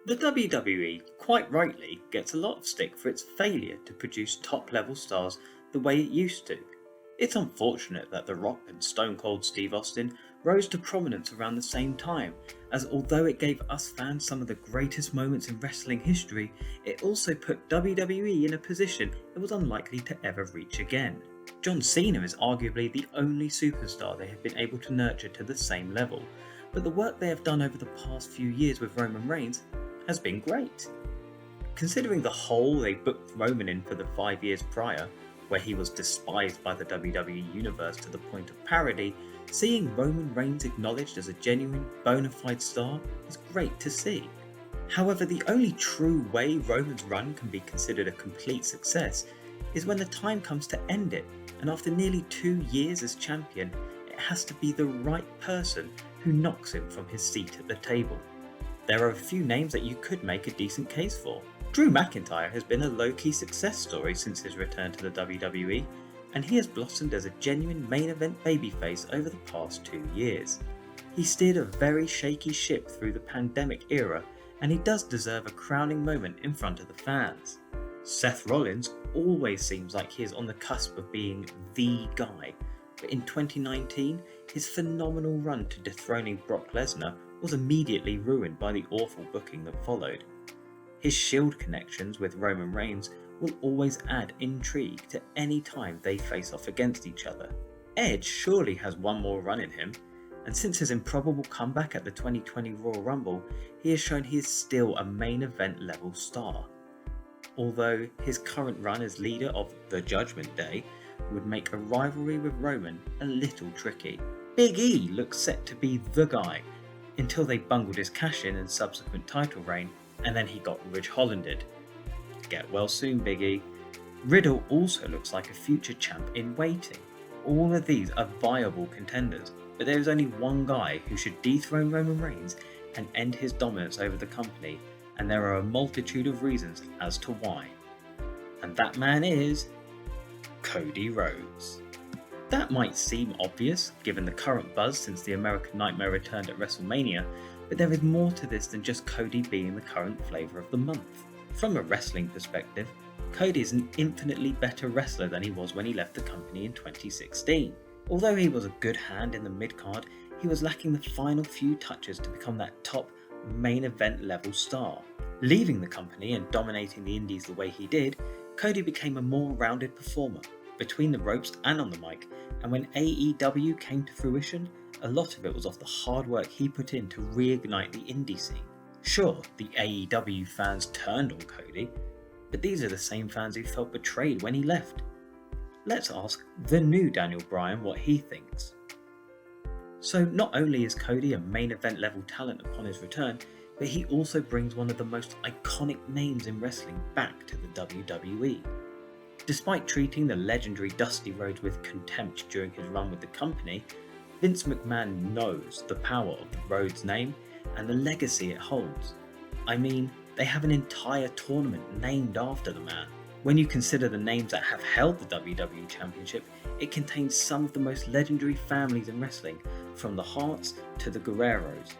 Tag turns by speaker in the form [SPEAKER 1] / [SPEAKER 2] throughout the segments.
[SPEAKER 1] The WWE, quite rightly, gets a lot of stick for its failure to produce top level stars the way it used to. It's unfortunate that The Rock and Stone Cold Steve Austin rose to prominence around the same time, as although it gave us fans some of the greatest moments in wrestling history, it also put WWE in a position it was unlikely to ever reach again. John Cena is arguably the only superstar they have been able to nurture to the same level, but the work they have done over the past few years with Roman Reigns has been great. Considering the hole they booked Roman in for the 5 years prior, where he was despised by the WWE Universe to the point of parody, seeing Roman Reigns acknowledged as a genuine, bona fide star is great to see. However, the only true way Roman's run can be considered a complete success is when the time comes to end it, and after nearly 2 years as champion, it has to be the right person who knocks him from his seat at the table. There are a few names that you could make a decent case for. Drew McIntyre has been a low-key success story since his return to the WWE, and he has blossomed as a genuine main event babyface over the past 2 years. He steered a very shaky ship through the pandemic era, and he does deserve a crowning moment in front of the fans. Seth Rollins always seems like he is on the cusp of being the guy, but in 2019, his phenomenal run to dethroning Brock Lesnar was immediately ruined by the awful booking that followed. His Shield connections with Roman Reigns will always add intrigue to any time they face off against each other. Edge surely has one more run in him, and since his improbable comeback at the 2020 Royal Rumble, he has shown he is still a main event level star. Although his current run as leader of the Judgment Day would make a rivalry with Roman a little tricky. Big E looks set to be the guy, until they bungled his cash-in and subsequent title reign, and then he got Ridge Hollanded. Get well soon, Big E. Riddle also looks like a future champ in waiting. All of these are viable contenders, but there is only one guy who should dethrone Roman Reigns and end his dominance over the company, and there are a multitude of reasons as to why. And that man is Cody Rhodes. That might seem obvious, given the current buzz since the American Nightmare returned at WrestleMania, but there is more to this than just Cody being the current flavour of the month. From a wrestling perspective, Cody is an infinitely better wrestler than he was when he left the company in 2016. Although he was a good hand in the mid-card, he was lacking the final few touches to become that top main event level star. Leaving the company and dominating the indies the way he did, Cody became a more rounded performer, between the ropes and on the mic, and when AEW came to fruition, a lot of it was off the hard work he put in to reignite the indie scene. Sure, the AEW fans turned on Cody, but these are the same fans who felt betrayed when he left. Let's ask the new Daniel Bryan what he thinks. So not only is Cody a main event level talent upon his return, but he also brings one of the most iconic names in wrestling back to the WWE. Despite treating the legendary Dusty Rhodes with contempt during his run with the company, Vince McMahon knows the power of the Rhodes name and the legacy it holds. I mean, they have an entire tournament named after the man. When you consider the names that have held the WWE Championship, it contains some of the most legendary families in wrestling, from the Harts to the Guerreros.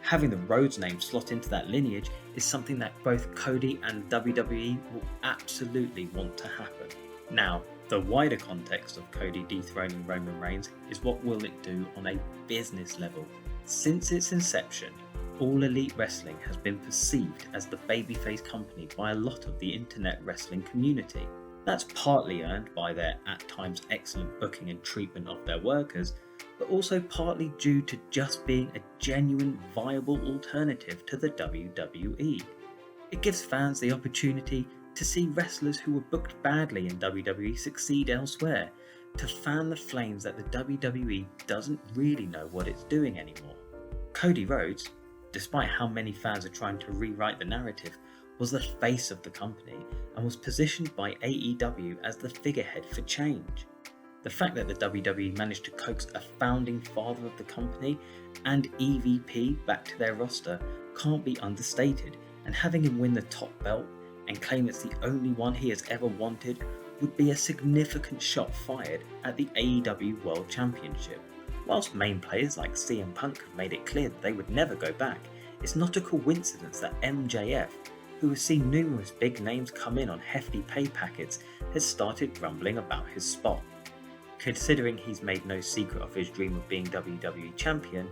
[SPEAKER 1] Having the Rhodes name slot into that lineage is something that both Cody and WWE will absolutely want to happen. Now, the wider context of Cody dethroning Roman Reigns is what will it do on a business level. Since its inception, All Elite Wrestling has been perceived as the babyface company by a lot of the internet wrestling community. That's partly earned by their at times excellent booking and treatment of their workers, but also partly due to just being a genuine, viable alternative to the WWE. It gives fans the opportunity to see wrestlers who were booked badly in WWE succeed elsewhere, to fan the flames that the WWE doesn't really know what it's doing anymore. Cody Rhodes, despite how many fans are trying to rewrite the narrative, was the face of the company and was positioned by AEW as the figurehead for change. The fact that the WWE managed to coax a founding father of the company and EVP back to their roster can't be understated, and having him win the top belt and claim it's the only one he has ever wanted would be a significant shot fired at the AEW World Championship. Whilst main players like CM Punk have made it clear that they would never go back, It's not a coincidence that MJF, who has seen numerous big names come in on hefty pay packets, has started grumbling about his spot. Considering he's made no secret of his dream of being WWE Champion,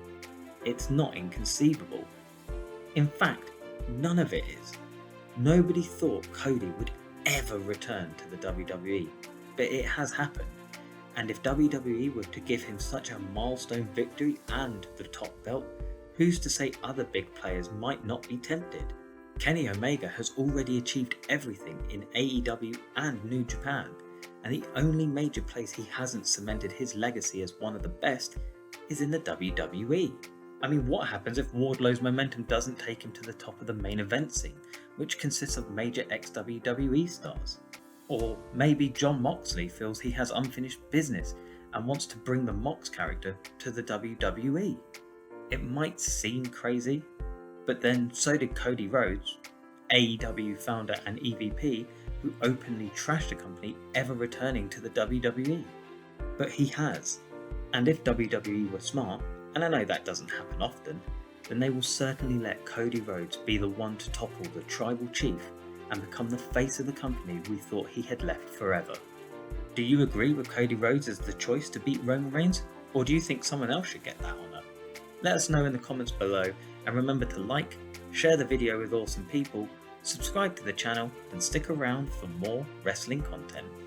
[SPEAKER 1] it's not inconceivable. In fact, none of it is. Nobody thought Cody would ever return to the WWE, but it has happened. And if WWE were to give him such a milestone victory and the top belt, who's to say other big players might not be tempted? Kenny Omega has already achieved everything in AEW and New Japan, and the only major place he hasn't cemented his legacy as one of the best is in the WWE. I mean, what happens if Wardlow's momentum doesn't take him to the top of the main event scene, which consists of major ex-WWE stars? Or maybe Jon Moxley feels he has unfinished business and wants to bring the Mox character to the WWE. It might seem crazy, but then so did Cody Rhodes, AEW founder and EVP, who openly trashed a company ever returning to the WWE. But he has, and if WWE were smart, and I know that doesn't happen often, then they will certainly let Cody Rhodes be the one to topple the tribal chief and become the face of the company we thought he had left forever. Do you agree with Cody Rhodes as the choice to beat Roman Reigns, or do you think someone else should get that honour? Let us know in the comments below, and remember to like, share the video with awesome people, subscribe to the channel, and stick around for more wrestling content.